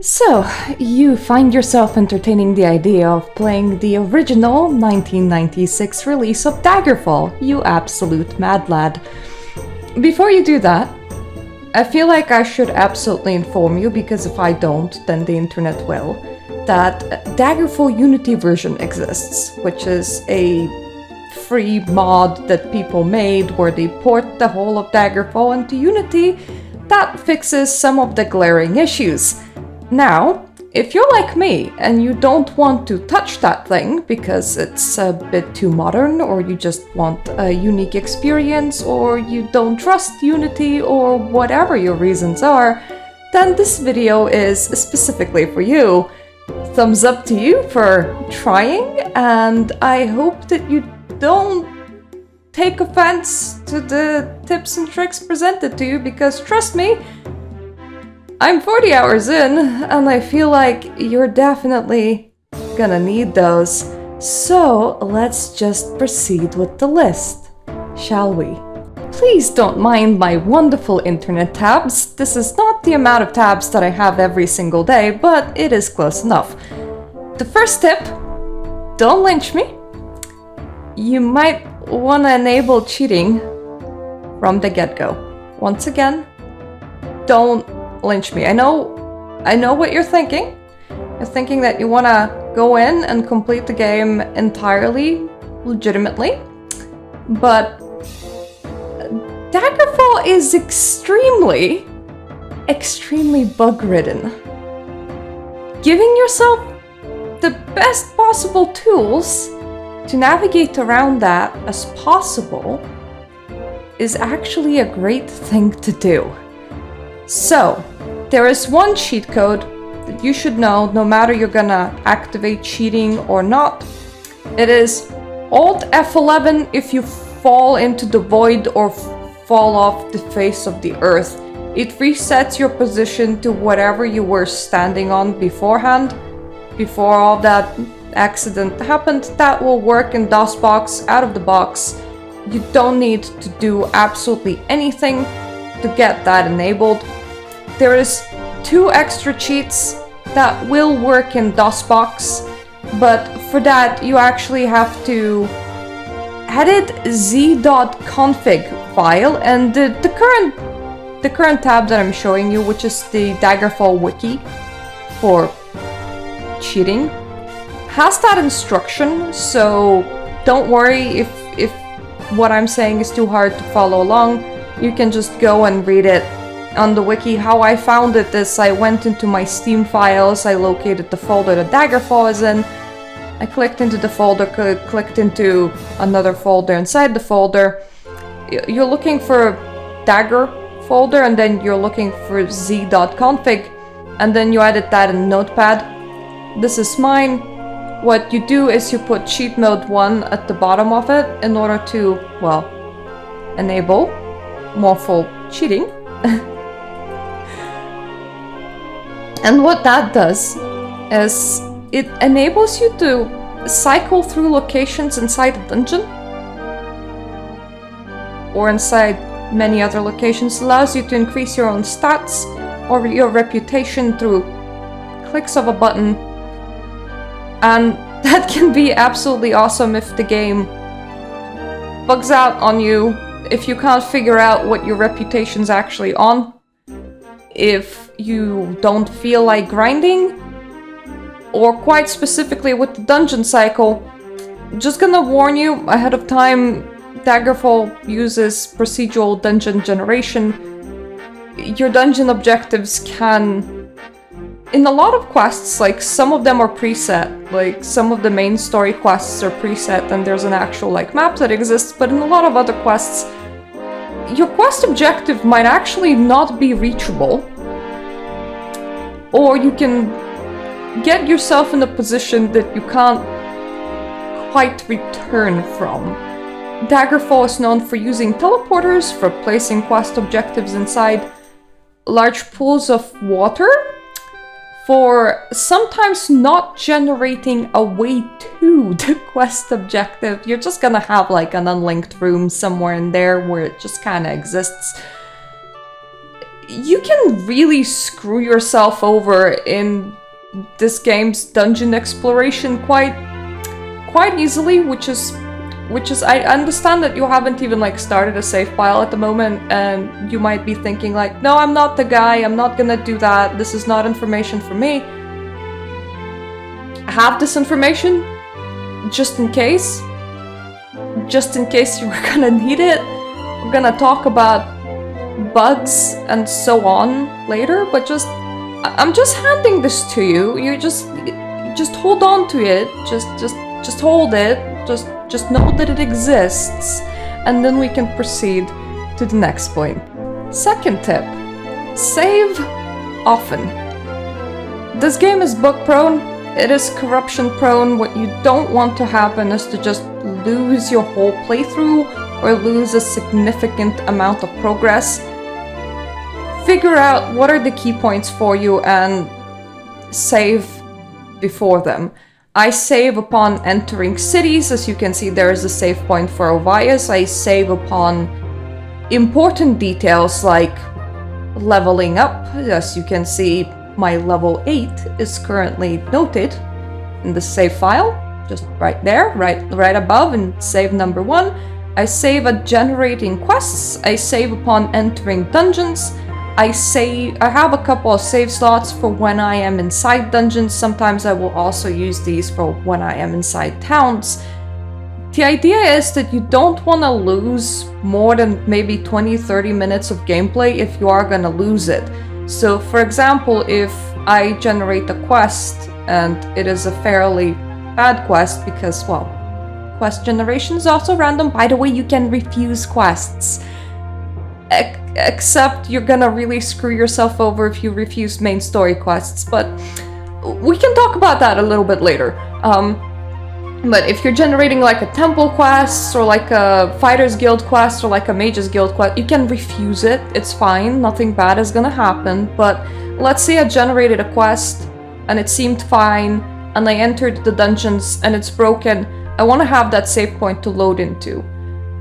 So, you find yourself entertaining the idea of playing the original 1996 release of Daggerfall, you absolute mad lad. Before you do that, I feel like I should absolutely inform you, because if I don't, then the internet will, that Daggerfall Unity version exists, which is a free mod that people made where they port the whole of Daggerfall into Unity that fixes some of the glaring issues. Now, if you're like me and you don't want to touch that thing because it's a bit too modern, or you just want a unique experience, or you don't trust Unity, or whatever your reasons are, then this video is specifically for you. Thumbs up to you for trying, and I hope that you don't take offense to the tips and tricks presented to you, because trust me, I'm 40 hours in, and I feel like you're definitely gonna need those. So let's just proceed with the list, shall we? Please don't mind my wonderful internet tabs. This is not the amount of tabs that I have every single day, but it is close enough. The first tip, don't lynch me. You might want to enable cheating from the get-go. Once again, don't lynch me. I know what you're thinking. You're thinking that you want to go in and complete the game entirely legitimately, but Daggerfall is extremely bug-ridden. Giving yourself the best possible tools to navigate around that as possible is actually a great thing to do. So, there is one cheat code that you should know no matter you're gonna activate cheating or not. It is Alt F11 if you fall into the void or fall off the face of the earth. It resets your position to whatever you were standing on beforehand, before all that accident happened. That will work in DosBOX out of the box. You don't need to do absolutely anything to get that enabled. There is 2 extra cheats that will work in DosBOX, but for that you actually have to edit z.config file, and the current tab that I'm showing you, which is the Daggerfall Wiki for cheating, has that instruction, so don't worry if what I'm saying is too hard to follow along. You can just go and read it on the wiki. How I found it is I went into my Steam files, I located the folder that Daggerfall is in, I clicked into the folder, clicked into another folder inside the folder. You're looking for Dagger folder, and then you're looking for z.config, and then you edit that in Notepad. This is mine. What you do is you put cheat mode 1 at the bottom of it in order to, well, enable more full cheating. And what that does is it enables you to cycle through locations inside a dungeon or inside many other locations. Allows you to increase your own stats or your reputation through clicks of a button, and that can be absolutely awesome if the game bugs out on you, if you can't figure out what your reputation's actually on, if you don't feel like grinding, or quite specifically with the dungeon cycle. Just gonna warn you ahead of time, Daggerfall uses procedural dungeon generation. Your dungeon objectives can, in a lot of quests, like some of them are preset, like some of the main story quests are preset and there's an actual like map that exists, but in a lot of other quests, your quest objective might actually not be reachable, or you can get yourself in a position that you can't quite return from. Daggerfall is known for using teleporters for placing quest objectives inside large pools of water, for sometimes not generating a way to the quest objective. You're just gonna have like an unlinked room somewhere in there where it just kinda exists. you can really screw yourself over in this game's dungeon exploration quite easily, which is I understand that you haven't even like started a save file at the moment, and you might be thinking like, no, I'm not the guy, I'm not gonna do that, this is not information for me. I have this information just in case you were gonna need it. We're gonna talk about bugs and so on later, but I'm just handing this to you. You just hold on to it. Just hold it. Just know that it exists, and then we can proceed to the next point. Second tip: save often. This game is bug prone. It is corruption prone. What you don't want to happen is to just lose your whole playthrough or lose a significant amount of progress. Figure out what are the key points for you and save before them. I save upon entering cities. As you can see, there is a save point for Ovias. I save upon important details like leveling up. As you can see, my level 8 is currently noted in the save file, just right there, right above in save number 1. I save at generating quests. I save upon entering dungeons. I have a couple of save slots for when I am inside dungeons. Sometimes I will also use these for when I am inside towns. The idea is that you don't want to lose more than maybe 20-30 minutes of gameplay if you are going to lose it. So for example, if I generate a quest and it is a fairly bad quest because, well, quest generation is also random. By the way, you can refuse quests. Except you're gonna really screw yourself over if you refuse main story quests, but we can talk about that a little bit later. But if you're generating like a temple quest or like a fighters guild quest or like a mages guild quest, you can refuse it. It's fine, nothing bad is gonna happen. But let's say I generated a quest and it seemed fine and I entered the dungeons and it's broken. I want to have that save point to load into.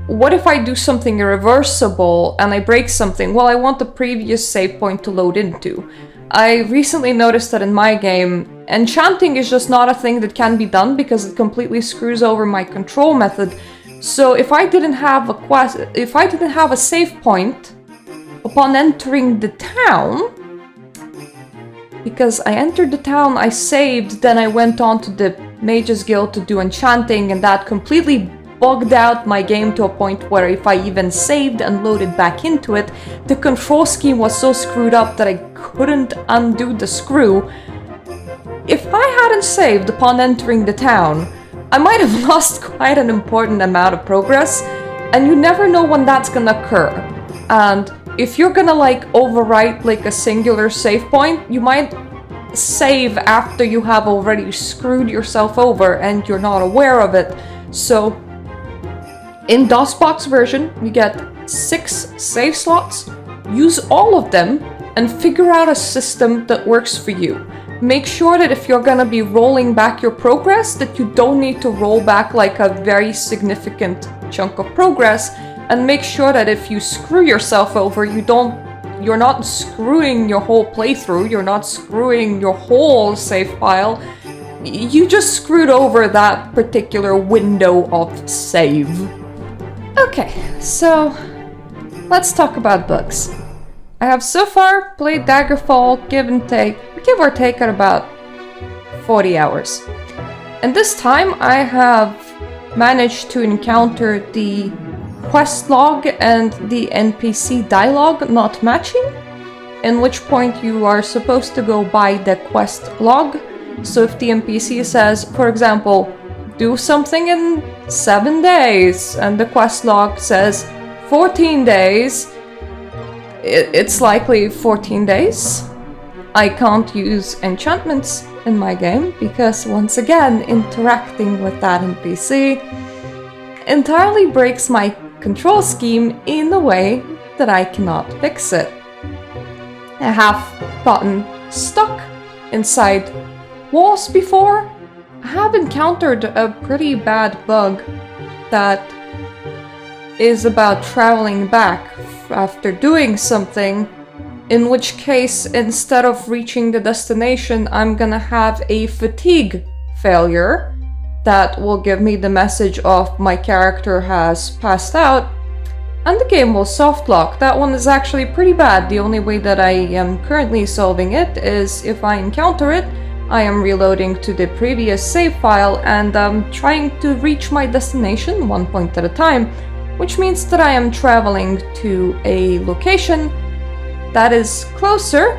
What if I do something irreversible and I break something? Well, I want the previous save point to load into. I recently noticed that in my game, enchanting is just not a thing that can be done because it completely screws over my control method. So if I didn't have a save point upon entering the town, because I entered the town, I saved, then I went on to the Mages Guild to do enchanting, and that completely bogged out my game to a point where if I even saved and loaded back into it, the control scheme was so screwed up that I couldn't undo the screw. If I hadn't saved upon entering the town, I might have lost quite an important amount of progress, and you never know when that's gonna occur. And if you're gonna like overwrite like a singular save point, you might save after you have already screwed yourself over and you're not aware of it. So in DosBOX version, you get 6 save slots. Use all of them and figure out a system that works for you. Make sure that if you're gonna be rolling back your progress, that you don't need to roll back like a very significant chunk of progress, and make sure that if you screw yourself over, you're not screwing your whole playthrough, you're not screwing your whole save file, you just screwed over that particular window of save. Okay, so let's talk about bugs. I have so far played Daggerfall, give or take at about 40 hours. And this time I have managed to encounter the quest log and the NPC dialogue not matching, in which point you are supposed to go by the quest log. So if the NPC says, for example, do something in 7 days, and the quest log says 14 days, it's likely 14 days. I can't use enchantments in my game because, once again, interacting with that NPC entirely breaks my control scheme in a way that I cannot fix it. I have gotten stuck inside walls before. I have encountered a pretty bad bug that is about traveling back after doing something In which case, instead of reaching the destination, I'm gonna have a fatigue failure that will give me the message of my character has passed out, and the game will soft lock. That one is actually pretty bad. The only way that I am currently solving it is if I encounter it, I am reloading to the previous save file and trying to reach my destination one point at a time, which means that I am traveling to a location that is closer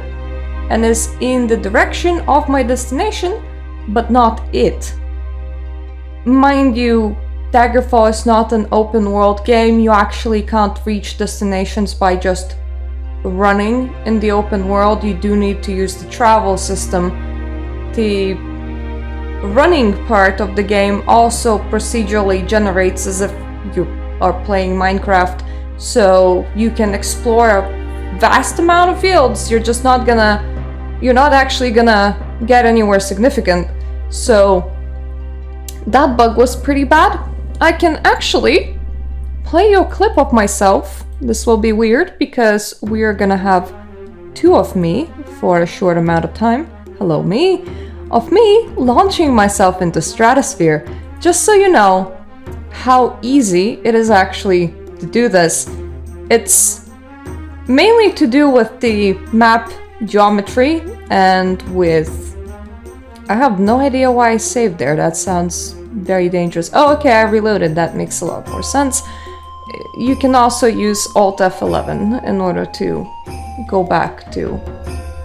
and is in the direction of my destination, but not it. Mind you, Daggerfall is not an open world game. You actually can't reach destinations by just running in the open world. You do need to use the travel system. The running part of the game also procedurally generates as if you are playing Minecraft, so you can explore a vast amount of fields. You're not actually gonna get anywhere significant. So that bug was pretty bad. I can actually play you a clip of myself. This will be weird because we are gonna have two of me for a short amount of time. Hello me. Of me launching myself into stratosphere, just so you know how easy it is actually to do this. It's mainly to do with the map geometry and with... I have no idea why I saved there. That sounds very dangerous. Oh, okay, I reloaded. That makes a lot more sense. You can also use Alt F11 in order to go back to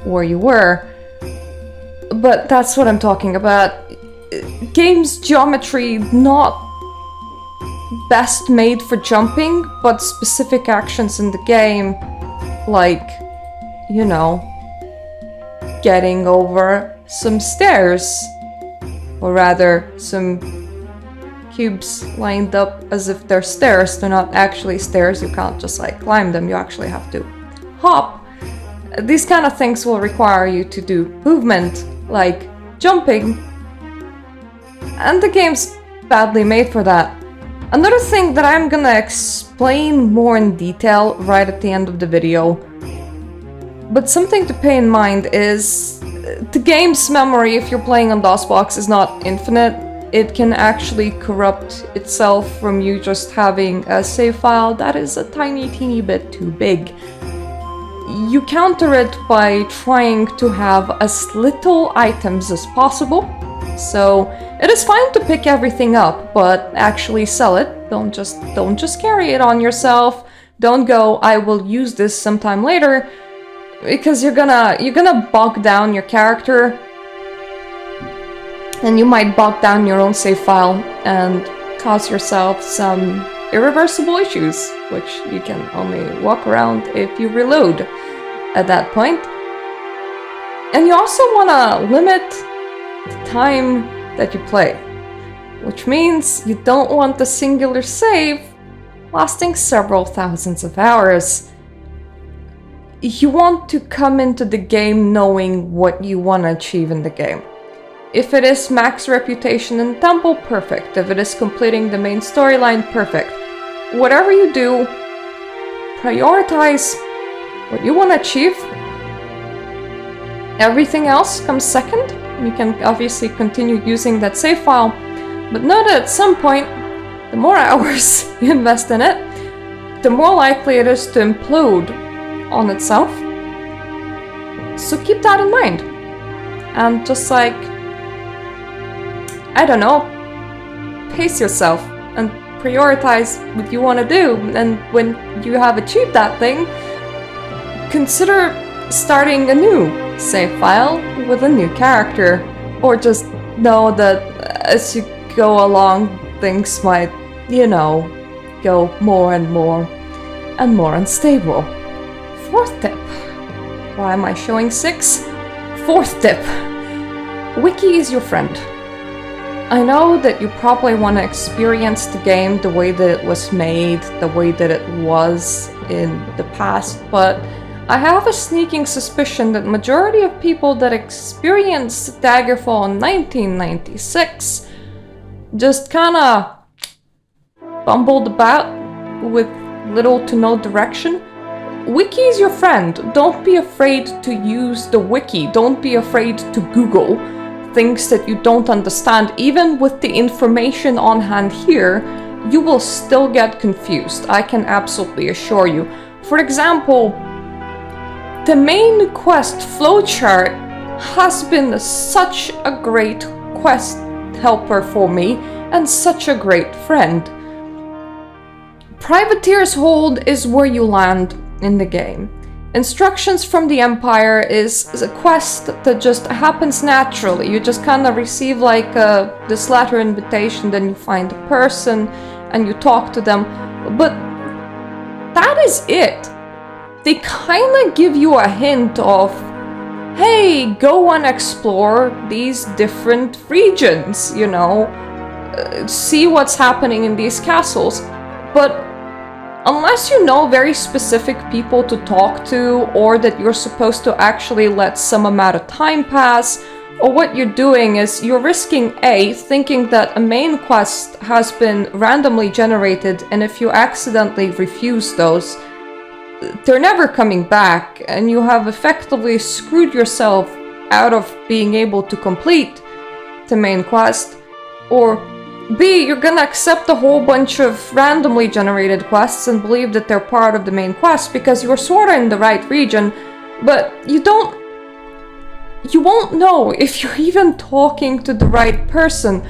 where you were. But that's what I'm talking about. Game's geometry not best made for jumping, but specific actions in the game, like, you know, getting over some stairs, or rather some cubes lined up as if they're stairs. They're not actually stairs. You can't just like climb them. You actually have to hop. These kind of things will require you to do movement, like jumping, and the game's badly made for that. Another thing that I'm gonna explain more in detail right at the end of the video, but something to pay in mind is the game's memory, if you're playing on DosBOX, is not infinite. It can actually corrupt itself from you just having a save file that is a teeny bit too big. You counter it by trying to have as little items as possible. So it is fine to pick everything up, but actually sell it. Don't just carry it on yourself. Don't go, I will use this sometime later, because you're gonna bog down your character, and you might bog down your own save file and cause yourself some irreversible issues, which you can only walk around if you reload at that point. And you also want to limit the time that you play, which means you don't want the singular save lasting several thousands of hours. You want to come into the game knowing what you want to achieve in the game. If it is max reputation in temple, perfect. If it is completing the main storyline, perfect. Whatever you do, prioritize what you want to achieve. Everything else comes second. You can obviously continue using that save file, but know that at some point, the more hours you invest in it, the more likely it is to implode on itself. So keep that in mind. And just like, I don't know, pace yourself and prioritize what you want to do. And when you have achieved that thing, consider starting a new save file with a new character. Or just know that as you go along, things might, you know, go more and more unstable. Fourth tip. Why am I showing 6? Fourth tip. Wiki is your friend. I know that you probably want to experience the game the way that it was made, the way that it was in the past, but I have a sneaking suspicion that majority of people that experienced Daggerfall in 1996 just kinda bumbled about with little to no direction. Wiki is your friend. Don't be afraid to use the wiki. Don't be afraid to Google things that you don't understand. Even with the information on hand here, you will still get confused. I can absolutely assure you. For example, the main quest flowchart has been such a great quest helper for me and such a great friend. Privateer's Hold is where you land in the game. Instructions from the Empire is a quest that just happens naturally. You just kind of receive like this letter invitation, then you find a person and you talk to them. But that is it. They kind of give you a hint of, hey, go and explore these different regions, you know, see what's happening in these castles. But unless you know very specific people to talk to, or that you're supposed to actually let some amount of time pass, or what you're doing is you're risking A, thinking that a main quest has been randomly generated, and if you accidentally refuse those, they're never coming back, and you have effectively screwed yourself out of being able to complete the main quest. Or B, you're gonna accept a whole bunch of randomly generated quests and believe that they're part of the main quest because you're sorta in the right region, but you won't know if you're even talking to the right person.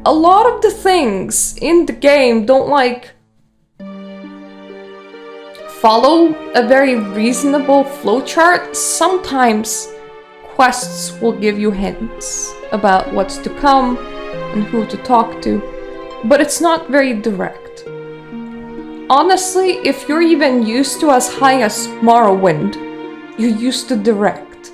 A lot of the things in the game don't like follow a very reasonable flowchart. Sometimes quests will give you hints about what's to come and who to talk to, but it's not very direct. Honestly, if you're even used to as high as Morrowind, you're used to direct.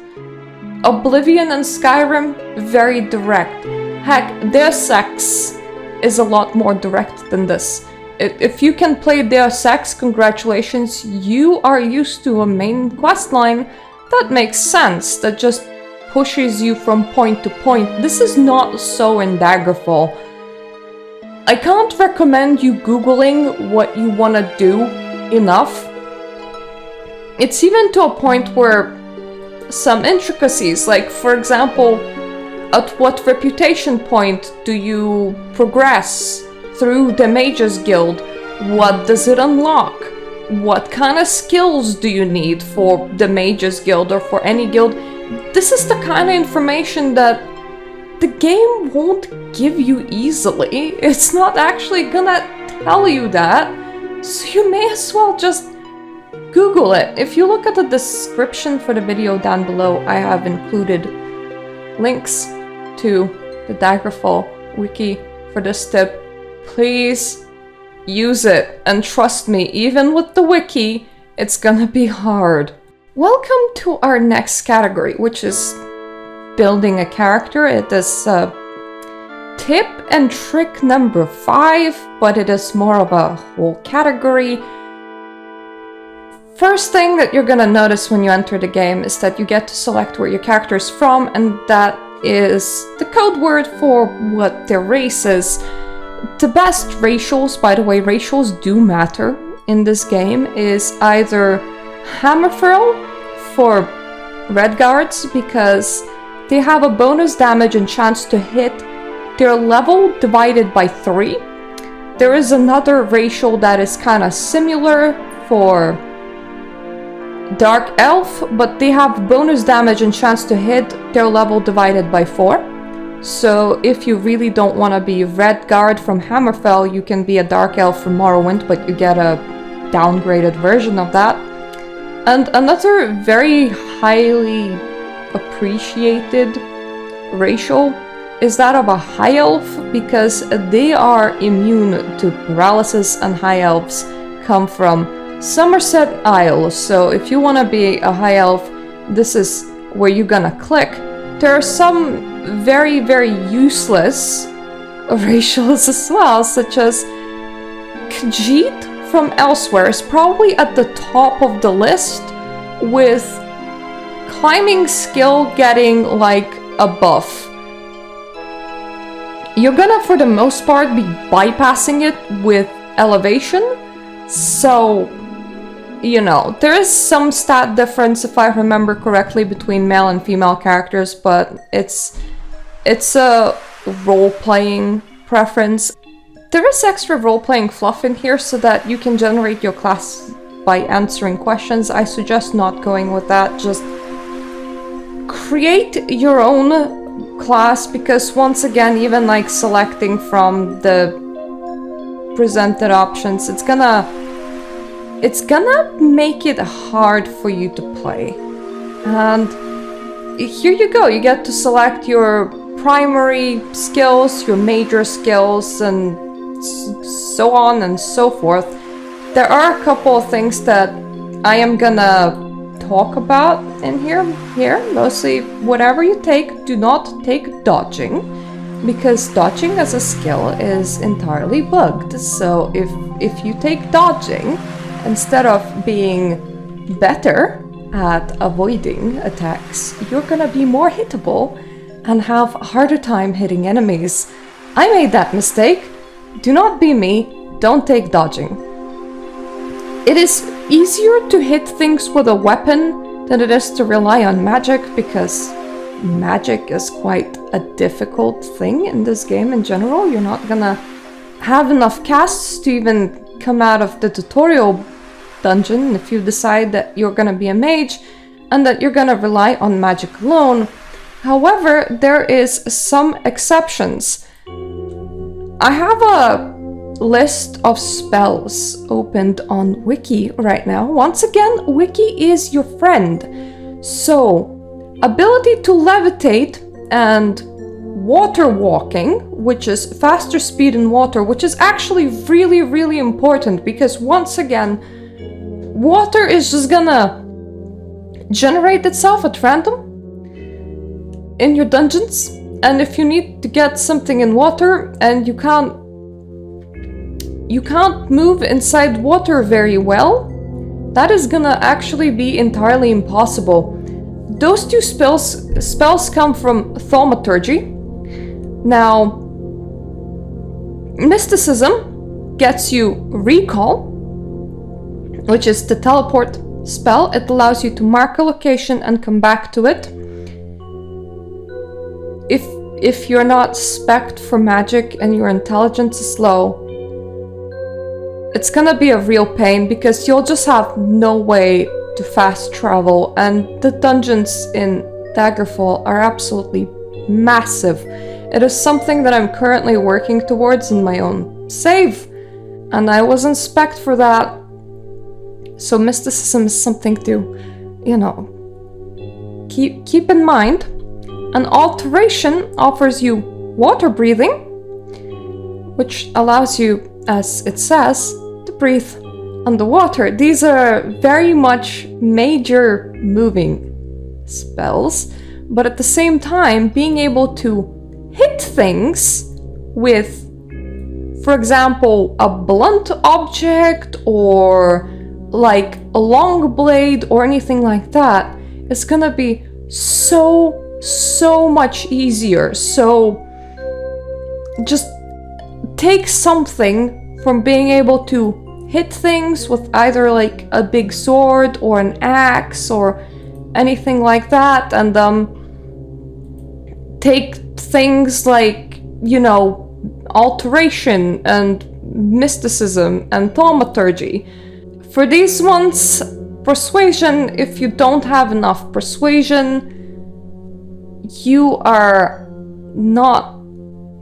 Oblivion and Skyrim, very direct. Heck, Deus Ex is a lot more direct than this. If you can play Deus Ex, congratulations, you are used to a main quest line that makes sense, that just pushes you from point to point. This is not so in Daggerfall. I can't recommend you Googling what you want to do enough. It's even to a point where some intricacies, like for example, at what reputation point do you progress through the Mages Guild? What does it unlock? What kind of skills do you need for the Mages Guild or for any guild? This is the kind of information that the game won't give you easily. It's not actually gonna tell you that, so you may as well just Google it. If you look at the description for the video down below, I have included links to the Daggerfall wiki for this tip. Please use it, and trust me, even with the wiki, it's gonna be hard. Welcome to our next category, which is building a character. It is tip and trick number 5, but it is more of a whole category. First thing that you're gonna notice when you enter the game is that you get to select where your character is from, and that is the code word for what their race is. The best racials, by the way, racials do matter in this game, is either Hammerfell for Red Guards, because they have a bonus damage and chance to hit their level divided by 3. There is another racial that is kind of similar for Dark Elf, but they have bonus damage and chance to hit their level divided by 4. So if you really don't want to be Red Guard from Hammerfell, you can be a Dark Elf from Morrowind, but you get a downgraded version of that. And another very highly appreciated racial is that of a High Elf, because they are immune to paralysis, and High Elves come from Somerset Isle. So if you want to be a High Elf, this is where you're gonna click. There are some very, very useless racials as well, such as Khajiit from Elsewhere is probably at the top of the list, with climbing skill getting like a buff. You're gonna, for the most part, be bypassing it with elevation, so you know, there is some stat difference, if I remember correctly, between male and female characters, but it's a role-playing preference. There is extra role-playing fluff in here so that you can generate your class by answering questions. I suggest not going with that. Just create your own class, because once again, even like selecting from the presented options, it's gonna make it hard for you to play. And here you go, you get to select your primary skills, your major skills, and so on and so forth. There are a couple of things that I am gonna talk about in here. Mostly, whatever you take, do not take dodging, because dodging as a skill is entirely bugged. So if you take dodging, instead of being better at avoiding attacks, you're gonna be more hittable and have a harder time hitting enemies. I made that mistake. Do not be me. Don't take dodging. It is easier to hit things with a weapon than it is to rely on magic, because magic is quite a difficult thing in this game in general. You're not gonna have enough casts to even come out of the tutorial dungeon if you decide that you're gonna be a mage and that you're gonna rely on magic alone. However, there is some exceptions. I have a list of spells opened on Wiki right now. Once again, Wiki is your friend. So, ability to levitate and water walking, which is faster speed in water, which is actually really, really important, because once again, water is just gonna generate itself at random in your dungeons, and if you need to get something in water and you can't move inside water very well, that is gonna actually be entirely impossible. Those two spells come from thaumaturgy. Now, mysticism gets you recall, which is the teleport spell. It allows you to mark a location and come back to it. If you're not spec'd for magic and your intelligence is low, it's gonna be a real pain, because you'll just have no way to fast travel, and the dungeons in Daggerfall are absolutely massive. It is something that I'm currently working towards in my own save, and I wasn't spec'd for that. So mysticism is something to, you know, keep in mind. An alteration offers you water breathing, which allows you, as it says, to breathe underwater. These are very much major moving spells, but at the same time, being able to hit things with, for example, a blunt object or like a long blade or anything like that, is gonna be so much easier. So just take something from being able to hit things with either like a big sword or an axe or anything like that, and take things like, you know, alteration and mysticism and thaumaturgy. For these ones, persuasion, if you don't have enough persuasion, you are not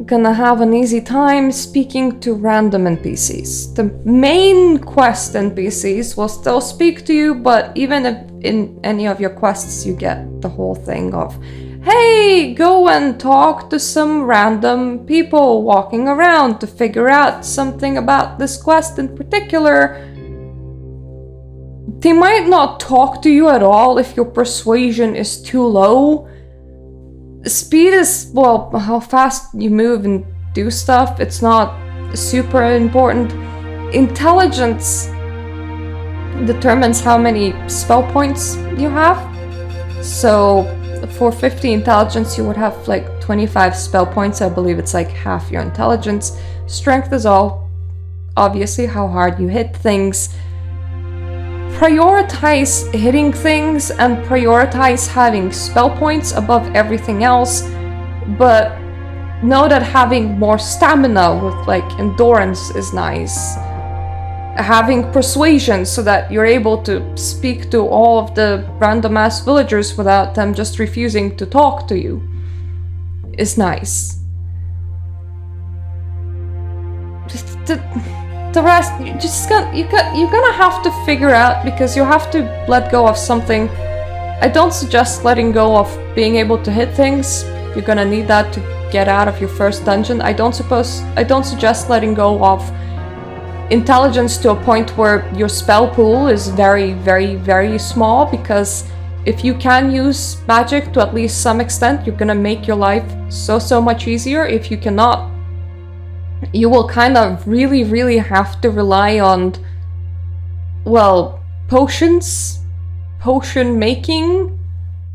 gonna have an easy time speaking to random NPCs. The main quest NPCs will still speak to you, but even if in any of your quests you get the whole thing of, hey, go and talk to some random people walking around to figure out something about this quest in particular. They might not talk to you at all if your persuasion is too low. Speed is, well, how fast you move and do stuff. It's not super important. Intelligence determines how many spell points you have. So for 50 intelligence, you would have like 25 spell points. I believe it's like half your intelligence. Strength is all, obviously, how hard you hit things. prioritize hitting things and prioritize having spell points above everything else, but know that having more stamina with like endurance is nice. Having persuasion so that you're able to speak to all of the random ass villagers without them just refusing to talk to you is nice. The rest, you're gonna have to figure out, because you have to let go of something. I don't suggest letting go of being able to hit things. You're gonna need that to get out of your first dungeon. I don't suggest letting go of intelligence to a point where your spell pool is very, very, very small, because if you can use magic to at least some extent, you're gonna make your life so much easier. If you cannot, you will kind of really have to rely on, well, potions, potion making,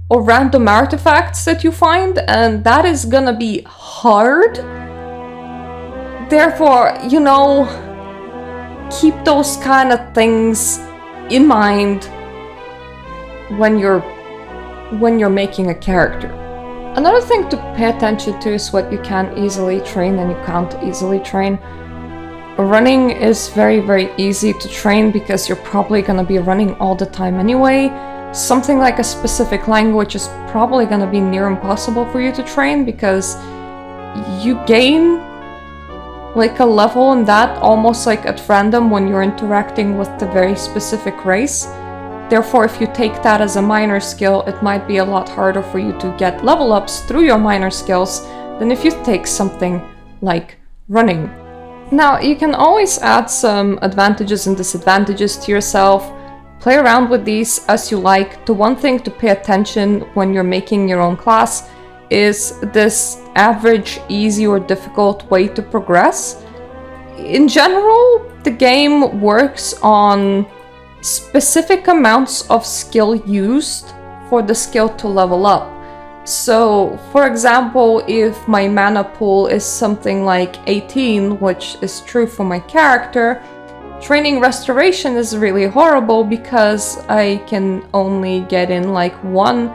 or random artifacts that you find, and that is gonna be hard. Therefore, you know, keep those kind of things in mind when you're making a character. Another thing to pay attention to is what you can easily train and you can't easily train. Running is very easy to train because you're probably gonna be running all the time anyway. Something like a specific language is probably gonna be near impossible for you to train, because you gain like a level in that almost like at random when you're interacting with the very specific race. Therefore, if you take that as a minor skill, it might be a lot harder for you to get level ups through your minor skills than if you take something like running. Now, you can always add some advantages and disadvantages to yourself. Play around with these as you like. The one thing to pay attention when you're making your own class is this average, easy, or difficult way to progress. In general, the game works on specific amounts of skill used for the skill to level up. So, for example, if my mana pool is something like 18, which is true for my character, training restoration is really horrible because I can only get in like one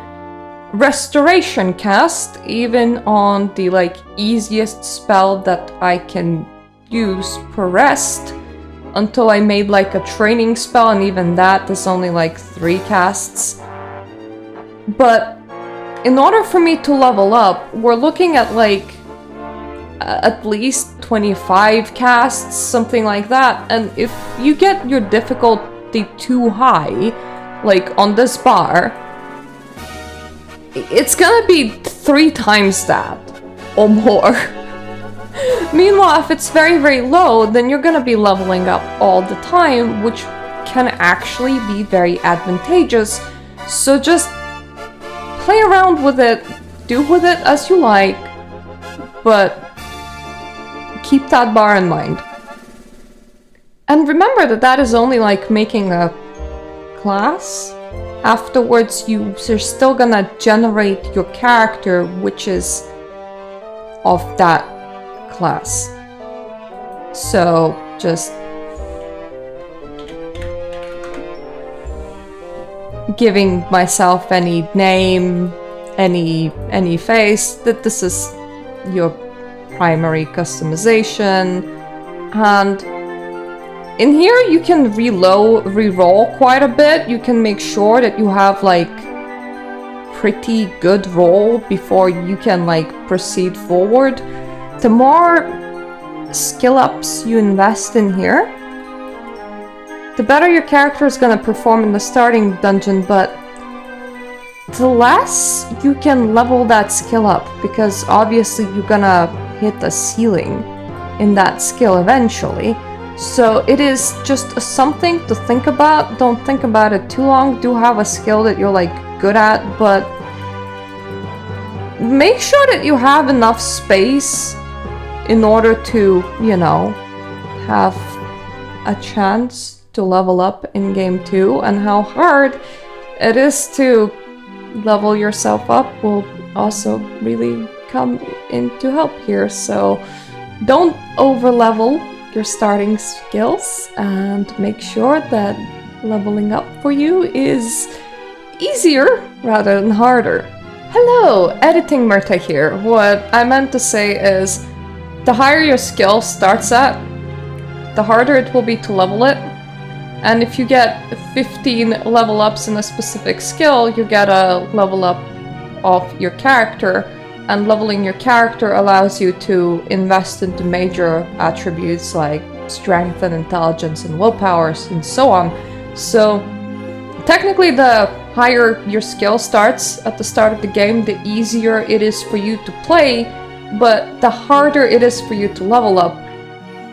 restoration cast, even on the like easiest spell that I can use per rest, until I made like a training spell, and even that is only like 3 casts. But in order for me to level up, we're looking at like at least 25 casts, something like that. And if you get your difficulty too high, like on this bar, it's gonna be 3 times that or more. Meanwhile, if it's very low, then you're gonna be leveling up all the time, which can actually be very advantageous. So just play around with it, do with it as you like, but keep that bar in mind. And remember that that is only like making a class. Afterwards, you're still gonna generate your character, which is of that class. So just giving myself any name, any face, that this is your primary customization. And in here you can re-roll quite a bit. You can make sure that you have like pretty good roll before you can like proceed forward. The more skill ups you invest in here, the better your character is gonna perform in the starting dungeon, but the less you can level that skill up, because obviously you're gonna hit a ceiling in that skill eventually. So it is just something to think about. Don't think about it too long. Do have a skill that you're like good at, but make sure that you have enough space in order to, you know, have a chance to level up in game 2, and how hard it is to level yourself up will also really come into help here. So don't over level your starting skills, and make sure that leveling up for you is easier rather than harder. Hello, Editing Myrta here. What I meant to say is, the higher your skill starts at, the harder it will be to level it. And if you get 15 level ups in a specific skill, you get a level up of your character, and leveling your character allows you to invest into major attributes like strength and intelligence and willpowers and so on. So technically, the higher your skill starts at the start of the game, the easier it is for you to play, but the harder it is for you to level up.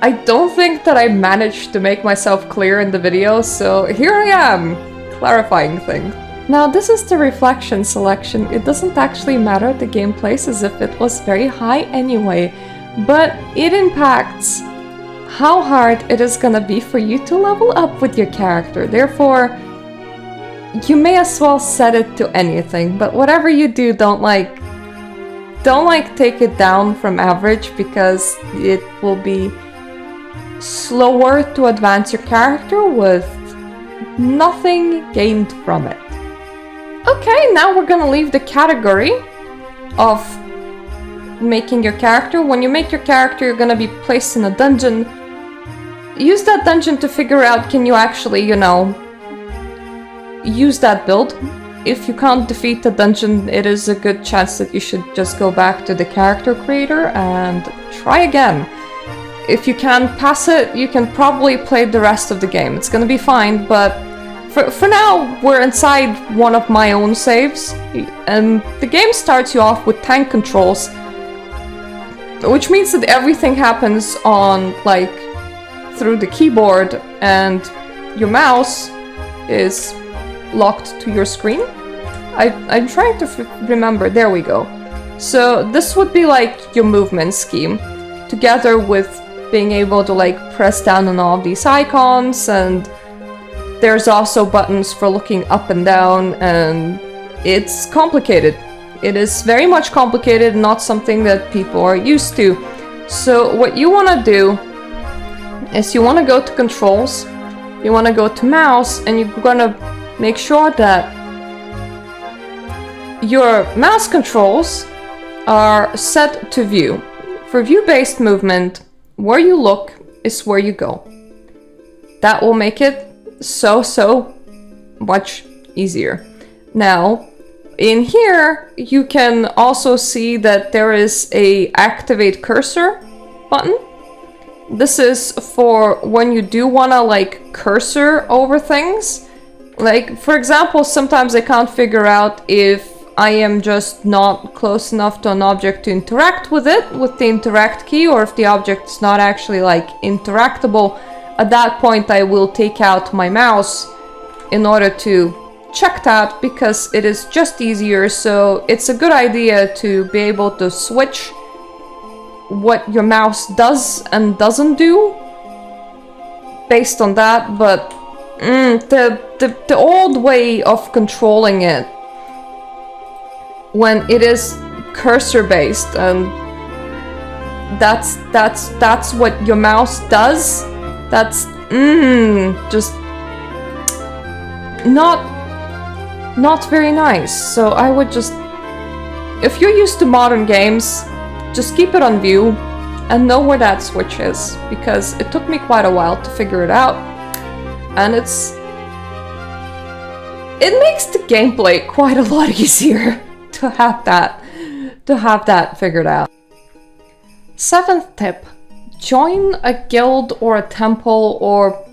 I don't think that I managed to make myself clear in the video, so here I am, clarifying things. Now this is the reflection selection. It doesn't actually matter, the game plays as if it was very high anyway, but it impacts how hard it is gonna be for you to level up with your character. Therefore, you may as well set it to anything, but whatever you do, don't take it down from average, because it will be slower to advance your character with nothing gained from it. Okay, now we're gonna leave the category of making your character. When you make your character, you're gonna be placed in a dungeon. Use that dungeon to figure out, can you actually, use that build. If you can't defeat the dungeon, it is a good chance that you should just go back to the character creator and try again. If you can pass it, you can probably play the rest of the game. It's gonna be fine, but for now, we're inside one of my own saves, and the game starts you off with tank controls, which means that everything happens on, through the keyboard, and your mouse is locked to your screen. I'm trying to remember, there we go. So this would be like your movement scheme, together with being able to press down on all of these icons, and there's also buttons for looking up and down, and it's complicated. It is very much complicated, not something that people are used to. So what you want to do is you want to go to controls, you want to go to mouse, and you're going to make sure that your mouse controls are set to view. For view-based movement, where you look is where you go. That will make it so much easier. Now, in here, you can also see that there is a activate cursor button. This is for when you do wanna cursor over things. For example, sometimes I can't figure out if I am just not close enough to an object to interact with it with the interact key, or if the object is not actually interactable. At that point, I will take out my mouse in order to check that, because it is just easier. So it's a good idea to be able to switch what your mouse does and doesn't do based on that. But the old way of controlling it, when it is cursor based, and that's what your mouse does, that's just not very nice. So I would just, if you're used to modern games, just keep it on view and know where that switch is, because it took me quite a while to figure it out, and it makes the gameplay quite a lot easier to have that figured out. 7th tip: join a guild or a temple, or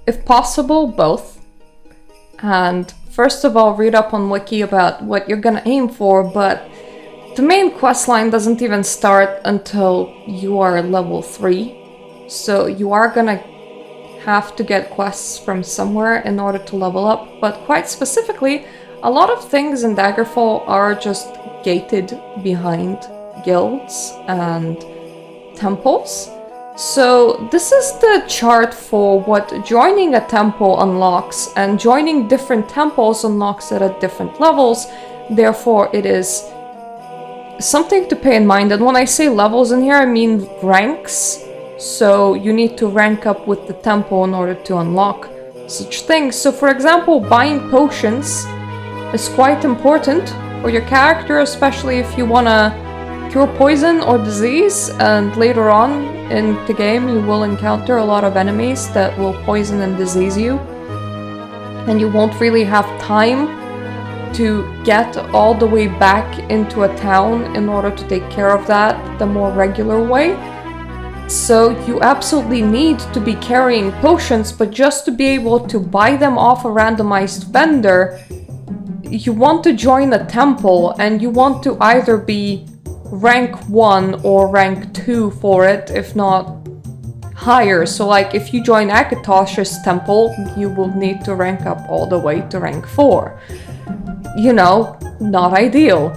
if possible, both. And first of all, read up on Wiki about what you're gonna aim for, but the main quest line doesn't even start until you are level 3. So you are gonna have to get quests from somewhere in order to level up, but quite specifically, a lot of things in Daggerfall are just gated behind guilds and temples. So this is the chart for what joining a temple unlocks, and joining different temples unlocks it at different levels. Therefore, it is something to pay in mind. And when I say levels in here, I mean ranks. So you need to rank up with the temple in order to unlock such things. So for example, buying potions is quite important for your character, especially if you wanna cure poison or disease, and later on in the game you will encounter a lot of enemies that will poison and disease you, and you won't really have time to get all the way back into a town in order to take care of that the more regular way. So you absolutely need to be carrying potions, but just to be able to buy them off a randomized vendor, you want to join a temple and you want to either be rank 1 or rank 2 for it, if not higher. So like if you join Akatosh's temple, you will need to rank up all the way to rank 4. You know, not ideal.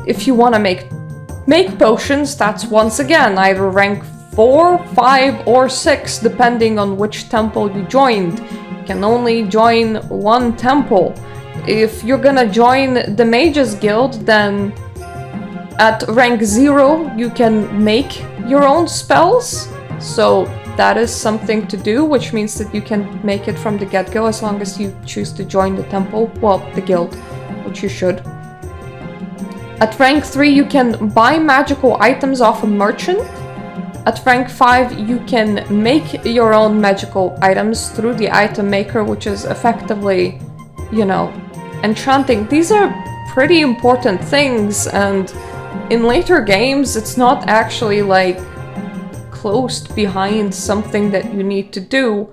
If you want to make potions, that's once again either rank 4, 5, or 6, depending on which temple you joined. You can only join one temple. If you're gonna join the Mages Guild, then at rank 0 you can make your own spells. So that is something to do, which means that you can make it from the get-go as long as you choose to join the temple, well, the guild, which you should. At rank 3 you can buy magical items off a merchant. At rank 5 you can make your own magical items through the item maker, which is effectively, you know, enchanting. These are pretty important things, and in later games it's not actually like closed behind something that you need to do.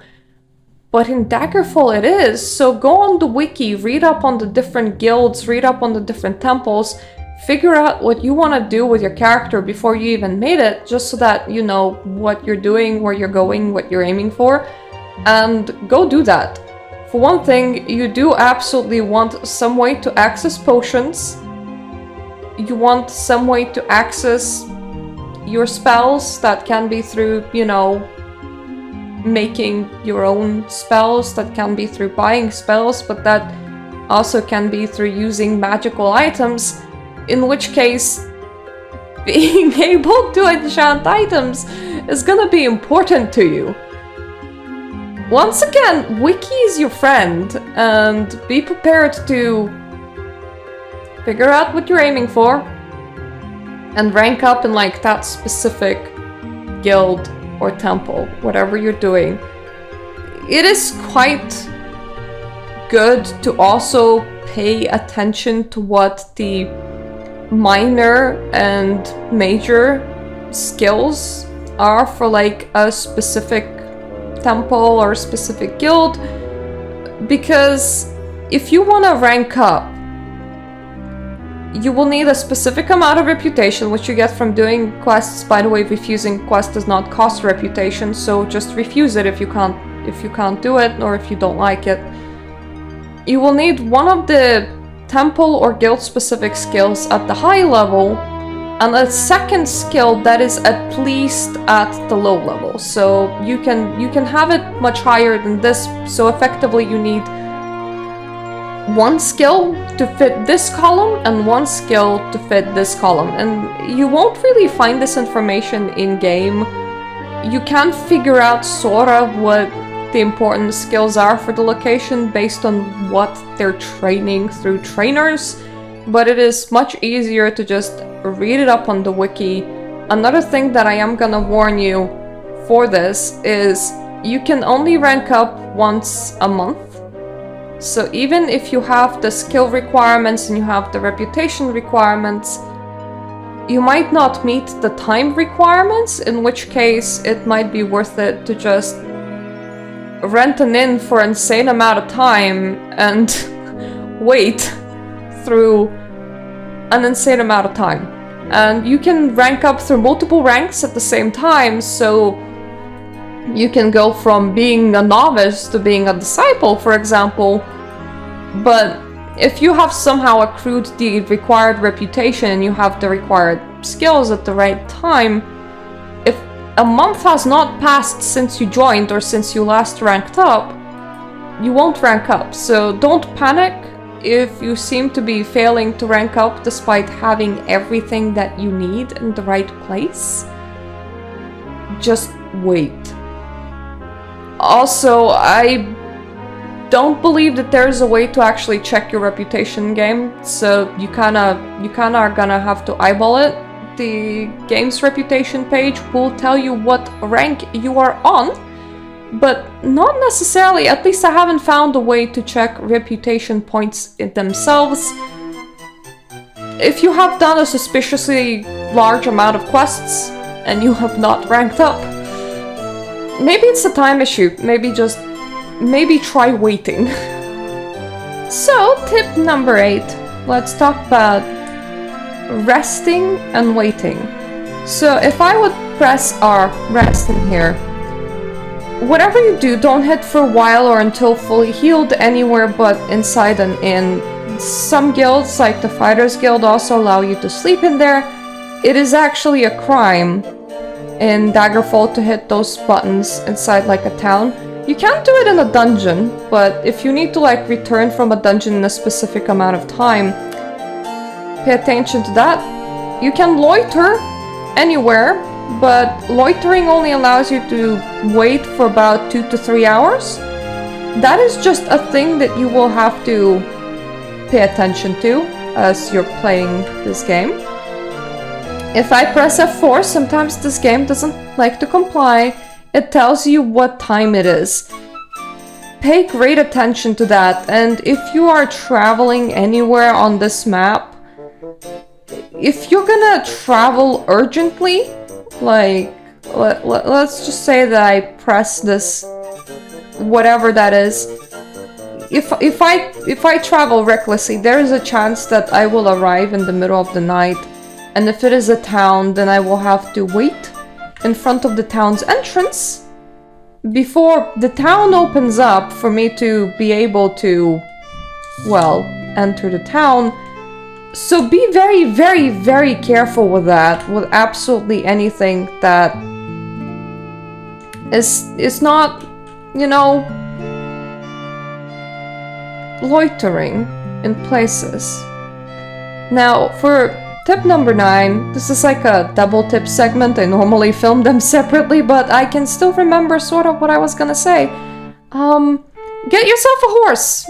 But in Daggerfall it is, so go on the wiki, read up on the different guilds, read up on the different temples, figure out what you want to do with your character before you even made it, just so that you know what you're doing, where you're going, what you're aiming for, and go do that. For one thing, you do absolutely want some way to access potions. You want some way to access your spells. That can be through, you know, making your own spells, that can be through buying spells, but that also can be through using magical items, in which case being able to enchant items is gonna be important to you. Once again, Wiki is your friend, and be prepared to figure out what you're aiming for and rank up in like that specific guild or temple, whatever you're doing. It is quite good to also pay attention to what the minor and major skills are for like a specific temple or a specific guild, because if you want to rank up, you will need a specific amount of reputation, which you get from doing quests. By the way, refusing quests does not cost reputation, so just refuse it if you can't do it, or if you don't like it. You will need one of the temple or guild specific skills at the high level, and a second skill that is at least at the low level. So you can have it much higher than this. So effectively you need one skill to fit this column and one skill to fit this column. And you won't really find this information in game. You can figure out sort of what the important skills are for the location based on what they're training through trainers, but it is much easier to just read it up on the wiki. Another thing that I am gonna warn you for this is you can only rank up once a month. So even if you have the skill requirements and you have the reputation requirements, you might not meet the time requirements, in which case it might be worth it to just rent an inn for an insane amount of time and wait through an insane amount of time. And you can rank up through multiple ranks at the same time, so you can go from being a novice to being a disciple, for example. But if you have somehow accrued the required reputation and you have the required skills at the right time, if a month has not passed since you joined or since you last ranked up, you won't rank up. So don't panic if you seem to be failing to rank up despite having everything that you need in the right place. Just wait. Also, I don't believe that there's a way to actually check your reputation game, so you kinda are gonna have to eyeball it. The game's reputation page will tell you what rank you are on, but not necessarily, at least I haven't found a way to check reputation points in themselves. If you have done a suspiciously large amount of quests and you have not ranked up, maybe it's a time issue, maybe try waiting. So, tip number 8, let's talk about resting and waiting. So if I would press R, rest in here, whatever you do, don't hit for a while or until fully healed anywhere but inside an inn. Some guilds, like the Fighters Guild, also allow you to sleep in there. It is actually a crime in Daggerfall to hit those buttons inside like a town. You can't do it in a dungeon, but if you need to like return from a dungeon in a specific amount of time, pay attention to that. You can loiter anywhere, but loitering only allows you to wait for about 2 to 3 hours. That is just a thing that you will have to pay attention to as you're playing this game. If I press F4, sometimes this game doesn't like to comply. It tells you what time it is. Pay great attention to that, and if you are traveling anywhere on this map, if you're gonna travel urgently, like, let's just say that I press this, whatever that is. If I travel recklessly, there is a chance that I will arrive in the middle of the night, and if it is a town, then I will have to wait in front of the town's entrance before the town opens up for me to be able to, well, enter the town. So be very, very, very careful with that, with absolutely anything that is not, you know, loitering in places. Now, for tip number 9, this is like a double tip segment. I normally film them separately, but I can still remember sort of what I was gonna say. Get yourself a horse.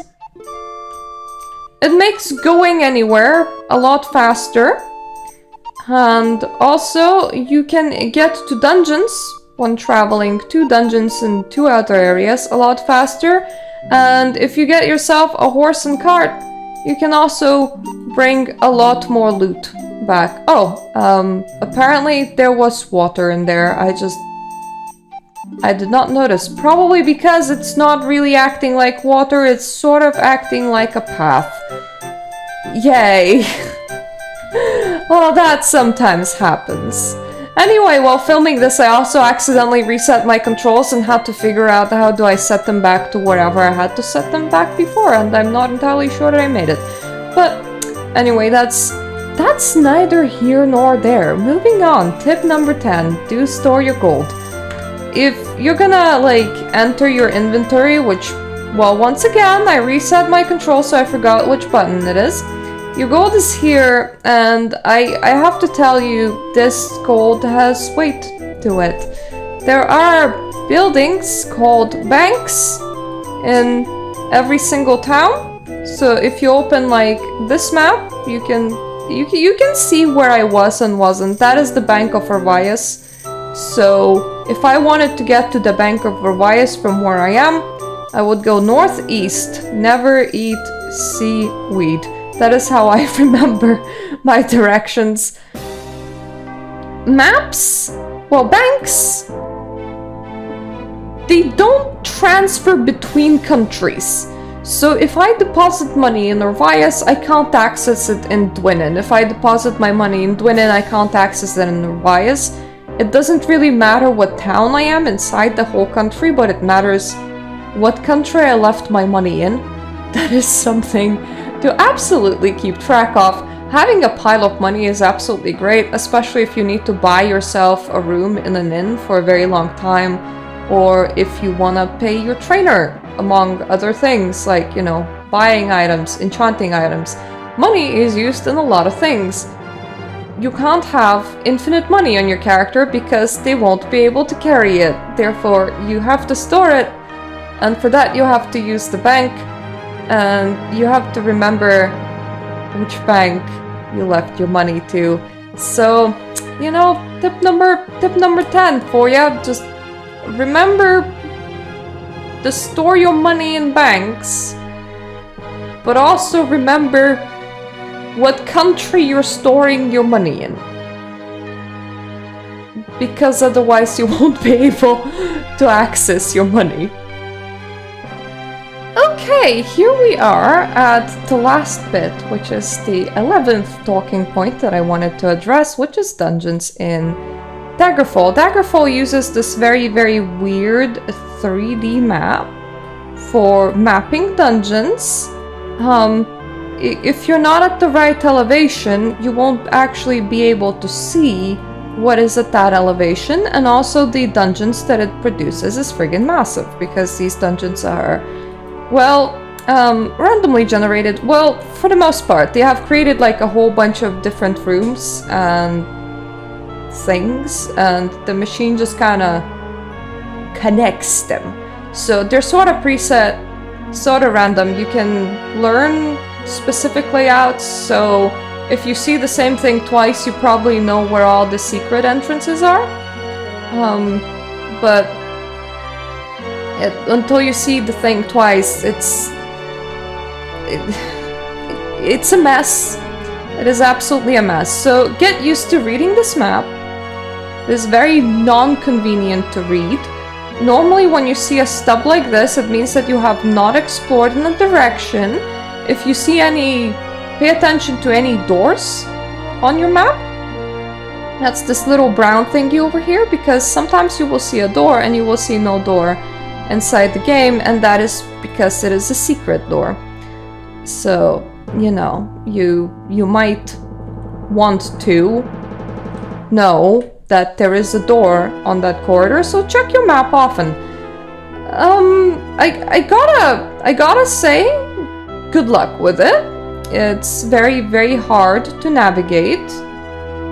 It makes going anywhere a lot faster. And also, you can get to dungeons when traveling to dungeons in 2 other areas a lot faster. And if you get yourself a horse and cart, you can also bring a lot more loot back. Oh, apparently there was water in there. I did not notice. Probably because it's not really acting like water, it's sort of acting like a path. Yay! Well, that sometimes happens. Anyway, while filming this, I also accidentally reset my controls and had to figure out how do I set them back to wherever I had to set them back before, and I'm not entirely sure that I made it. But anyway, that's neither here nor there. Moving on, tip number 10, do store your gold. If you're gonna, like, enter your inventory, which, well, once again, I reset my control so I forgot which button it is. Your gold is here, and I have to tell you, this gold has weight to it. There are buildings called banks in every single town. So if you open, like, this map, you can see where I was and wasn't. That is the Bank of Revias. So if I wanted to get to the Bank of Revias from where I am, I would go northeast, never eat seaweed. That is how I remember my directions. Maps, well, banks, they don't transfer between countries. So if I deposit money in Revias, I can't access it in Dwynn. If I deposit my money in Dwynn, I can't access it in Revias. It doesn't really matter what town I am inside the whole country, but it matters what country I left my money in. That is something to absolutely keep track of. Having a pile of money is absolutely great, especially if you need to buy yourself a room in an inn for a very long time, or if you want to pay your trainer, among other things, like, you know, buying items, enchanting items. Money is used in a lot of things. You can't have infinite money on your character because they won't be able to carry it. Therefore, you have to store it And for that you have to use the bank, and you have to remember which bank you left your money to. So, you know, tip number 10 for you. Just remember to store your money in banks, but also remember what country you're storing your money in, because otherwise you won't be able to access your money. Okay, here we are at the last bit, which is the 11th talking point that I wanted to address, which is dungeons in Daggerfall. Daggerfall uses this very, very weird 3D map for mapping dungeons. If you're not at the right elevation, you won't actually be able to see what is at that elevation, and also the dungeons that it produces is friggin' massive, because these dungeons are, well, randomly generated. Well, for the most part, they have created like a whole bunch of different rooms and things, and the machine just kind of connects them. So they're sort of preset, sort of random. You can learn specific layouts, so if you see the same thing twice, you probably know where all the secret entrances are. But until you see the thing twice, it's a mess. It is absolutely a mess. So get used to reading this map. It is very non-convenient to read. Normally when you see a stub like this, it means that you have not explored in a direction. If you see any, pay attention to any doors on your map. That's this little brown thingy over here, because sometimes you will see a door and you will see no door inside the game, and that is because it is a secret door. So, you know, you might want to know that there is a door on that corridor, so check your map often. I gotta say, good luck with it. It's very, very hard to navigate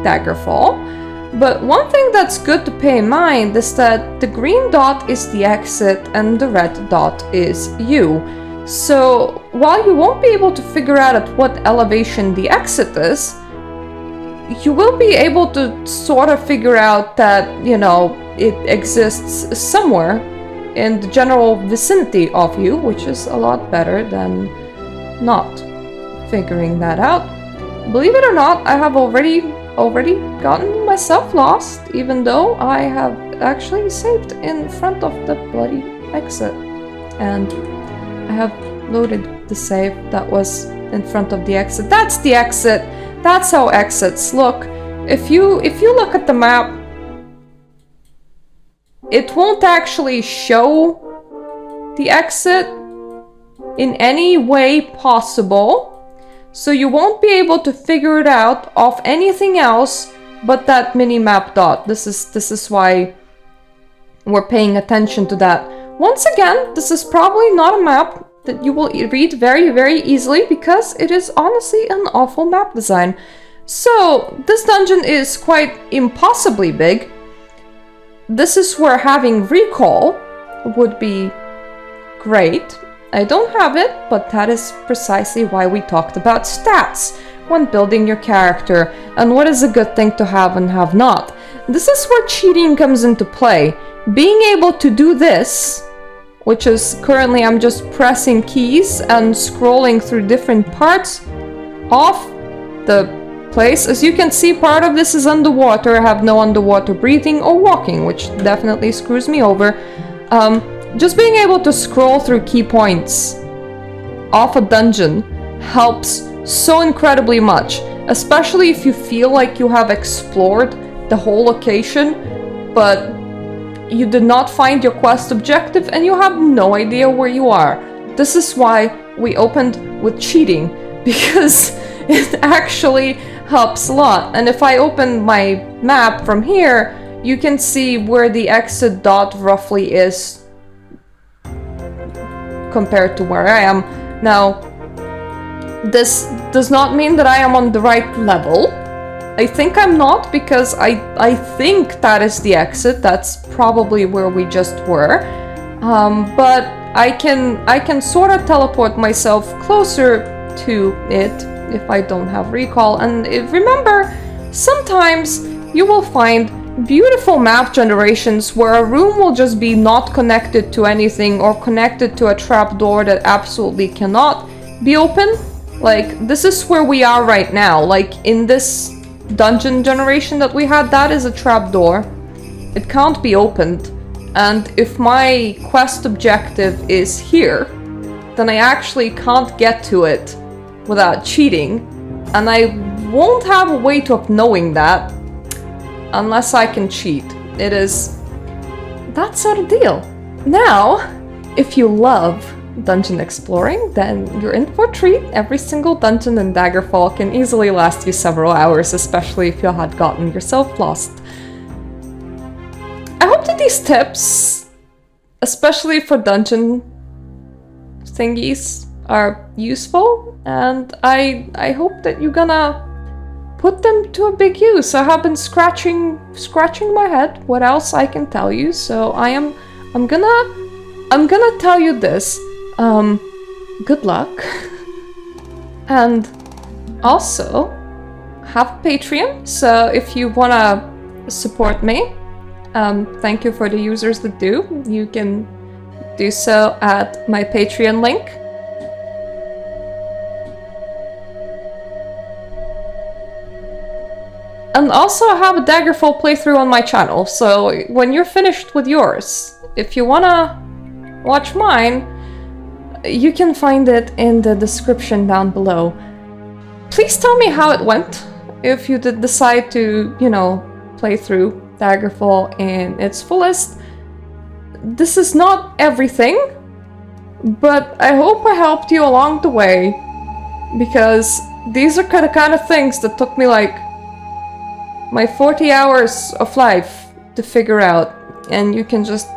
Daggerfall. But one thing that's good to pay in mind is that the green dot is the exit and the red dot is you. So while you won't be able to figure out at what elevation the exit is, you will be able to sort of figure out that, you know, it exists somewhere in the general vicinity of you, which is a lot better than not figuring that out. Believe it or not, I have already gotten myself lost, even though I have actually saved in front of the bloody exit. And I have loaded the save that was in front of the exit. That's the exit! That's how exits look. If you look at the map, it won't actually show the exit in any way possible. So you won't be able to figure it out of anything else but that mini-map dot. This is why we're paying attention to that. Once again, this is probably not a map that you will read very, very easily, because it is honestly an awful map design. So this dungeon is quite impossibly big. This is where having recall would be great. I don't have it, but that is precisely why we talked about stats when building your character, and what is a good thing to have and have not. This is where cheating comes into play. Being able to do this, which is currently I'm just pressing keys and scrolling through different parts of the place. As you can see, part of this is underwater. I have no underwater breathing or walking, which definitely screws me over. Just being able to scroll through key points of a dungeon helps so incredibly much, especially if you feel like you have explored the whole location, but you did not find your quest objective and you have no idea where you are. This is why we opened with cheating, because it actually helps a lot. And if I open my map from here, you can see where the exit dot roughly is compared to where I am. Now, this does not mean that I am on the right level. I think I'm not, because I think that is the exit. That's probably where we just were. But I can sort of teleport myself closer to it if I don't have recall. And remember, sometimes you will find beautiful map generations where a room will just be not connected to anything or connected to a trapdoor that absolutely cannot be open. Like, this is where we are right now. Like, in this dungeon generation that we had, that is a trapdoor. It can't be opened. And if my quest objective is here, then I actually can't get to it without cheating. And I won't have a way of knowing that unless I can cheat. That's sort of deal. Now, if you love dungeon exploring, then you're in for a treat. Every single dungeon in Daggerfall can easily last you several hours, especially if you had gotten yourself lost. I hope that these tips, especially for dungeon thingies, are useful, and I hope that you're gonna put them to a big use. I have been scratching my head what else I can tell you, so I'm gonna tell you this. Good luck. And also have a Patreon, so if you wanna support me, thank you for the users that do. You can do so at my Patreon link. And also I have a Daggerfall playthrough on my channel, so when you're finished with yours, if you wanna watch mine, you can find it in the description down below. Please tell me how it went, if you did decide to, you know, play through Daggerfall in its fullest. This is not everything, but I hope I helped you along the way, because these are the kind of things that took me like my 40 hours of life to figure out, and you can just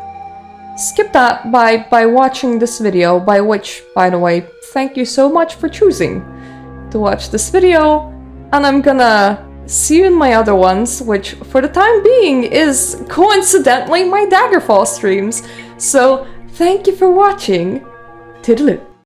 skip that by watching this video, by which, by the way, thank you so much for choosing to watch this video, and I'm gonna see you in my other ones, which for the time being is coincidentally my Daggerfall streams. So thank you for watching. Toodaloo.